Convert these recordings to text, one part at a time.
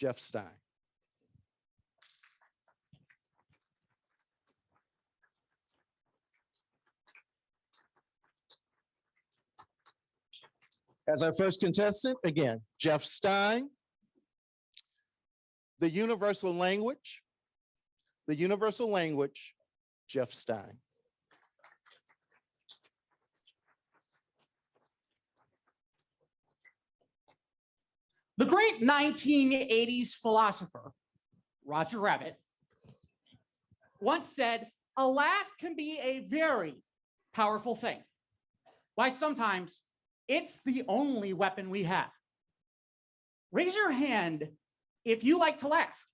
Jeff Stein. As our first contestant, again, Jeff Stein. The universal language, Jeff Stein. The great 1980s philosopher, Roger Rabbit, once said, a laugh can be a very powerful thing. Why sometimes it's the only weapon we have. Raise your hand if you like to laugh.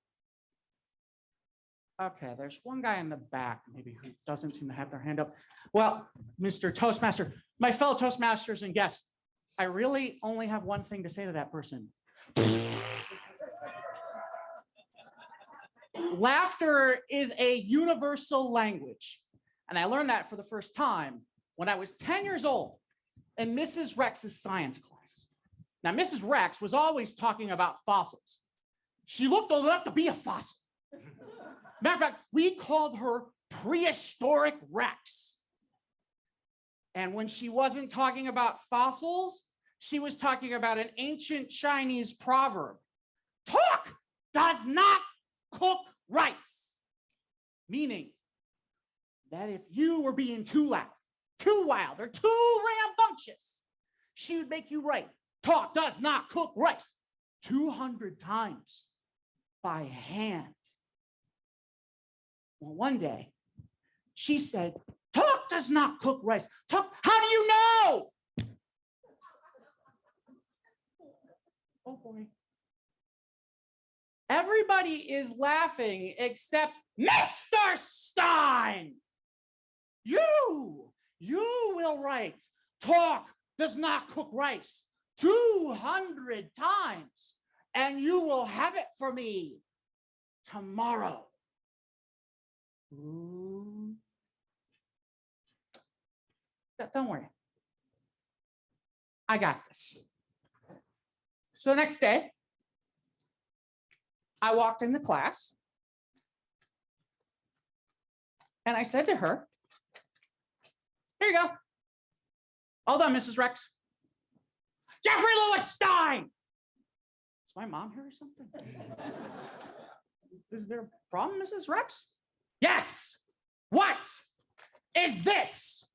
Okay, there's one guy in the back maybe who doesn't seem to have their hand up. Well, Mr. Toastmaster, my fellow Toastmasters and guests, I really only have one thing to say to that person. Laughter is a universal language. And I learned that for the first time when I was 10 years old in Mrs. Rex's science class. Now, Mrs. Rex was always talking about fossils. She looked old enough to be a fossil. Matter of fact, we called her Prehistoric Rex. And when she wasn't talking about fossils, she was talking about an ancient Chinese proverb. Talk does not cook rice. Meaning that if you were being too loud, too wild, or too rambunctious, she would make you write, talk does not cook rice 200 times by hand. Well, one day, she said, talk does not cook rice. Talk, how do you know? Oh boy. Everybody is laughing except Mr. Stein. You will write, talk does not cook rice 200 times, and you will have it for me tomorrow. Ooh. Don't worry. I got this. So the next day, I walked into class and I said to her, here you go. All done, Mrs. Rex. Jeffrey Louis Stein. Is my mom here or something? Is there a problem, Mrs. Rex? Yes. What is this?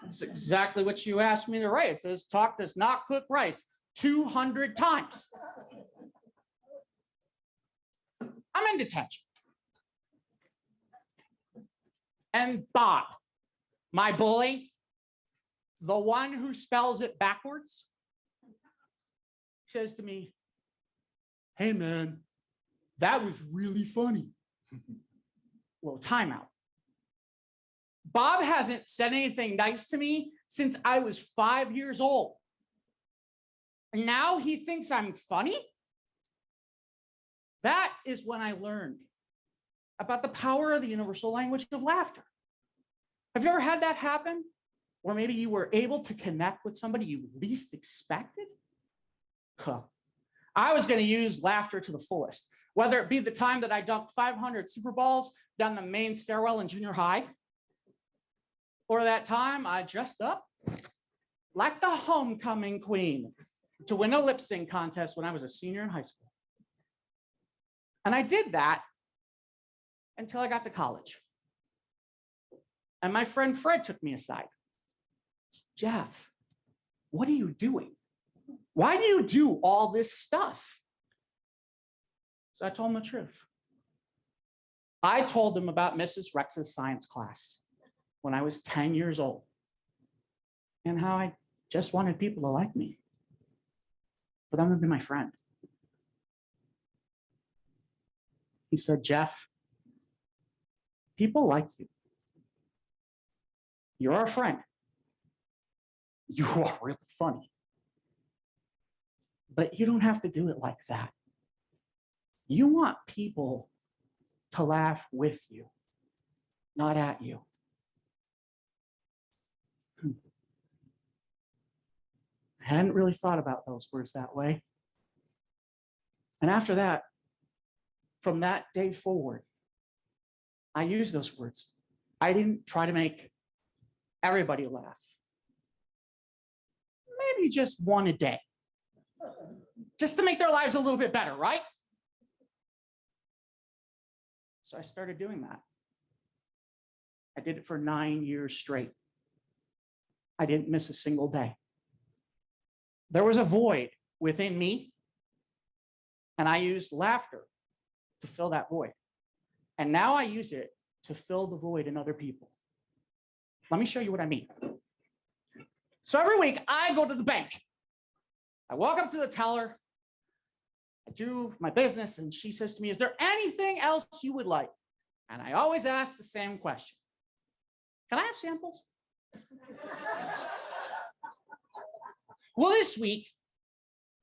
That's exactly what you asked me to write. It says, talk does not cook rice 200 times. I'm in detention. And Bob, my bully, the one who spells it backwards, says to me, hey man, that was really funny. Well, timeout. Bob hasn't said anything nice to me since I was 5 years old. And now he thinks I'm funny? That is when I learned about the power of the universal language of laughter. Have you ever had that happen? Or maybe you were able to connect with somebody you least expected? Huh. I was going to use laughter to the fullest, whether it be the time that I dumped 500 Super Balls down the main stairwell in junior high, or that time I dressed up like the homecoming queen to win a lip sync contest when I was a senior in high school. And I did that until I got to college. And my friend Fred took me aside. Jeff, what are you doing? Why do you do all this stuff? So I told him the truth. I told him about Mrs. Rex's science class when I was 10 years old and how I just wanted people to like me, for them to be my friend. He said, Jeff, people like you. You're our friend. You are really funny. But you don't have to do it like that. You want people to laugh with you, not at you. hadn't really thought about those words that way. And after that, from that day forward, I used those words. I didn't try to make everybody laugh. Maybe just one a day, just to make their lives a little bit better, right? So I started doing that. I did it for 9 years straight. I didn't miss a single day. There was a void within me, and I used laughter to fill that void. And now I use it to fill the void in other people. Let me show you what I mean. So every week I go to the bank. I walk up to the teller. I do my business, and she says to me, "Is there anything else you would like?" And I always ask the same question. "Can I have samples?" Well, this week,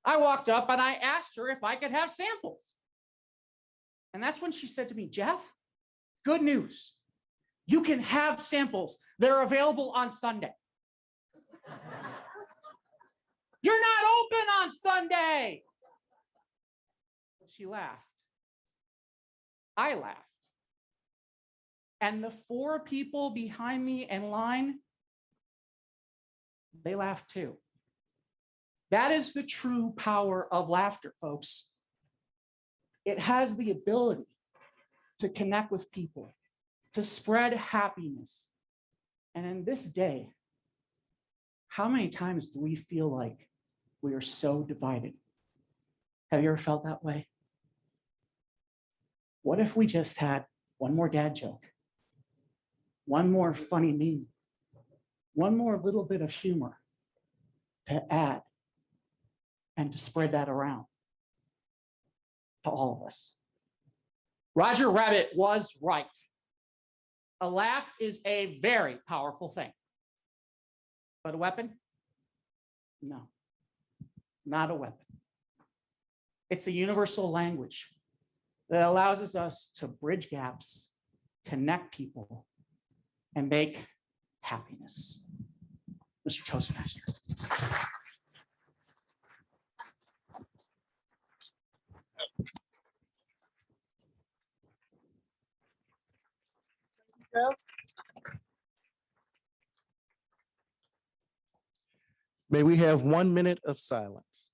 I walked up and I asked her if I could have samples. And that's when she said to me, "Jeff, good news. You can have samples. They're available on Sunday." "You're not open on Sunday." She laughed. I laughed. And the 4 people behind me in line, they laughed too. That is the true power of laughter, folks. It has the ability to connect with people, to spread happiness. And in this day, how many times do we feel like we are so divided? Have you ever felt that way? What if we just had one more dad joke, one more funny meme, one more little bit of humor to add and to spread that around to all of us? Roger Rabbit was right. A laugh is a very powerful thing. But a weapon? No, not a weapon. It's a universal language that allows us to bridge gaps, connect people, and make happiness. Mr. Toastmaster. May we have 1 minute of silence?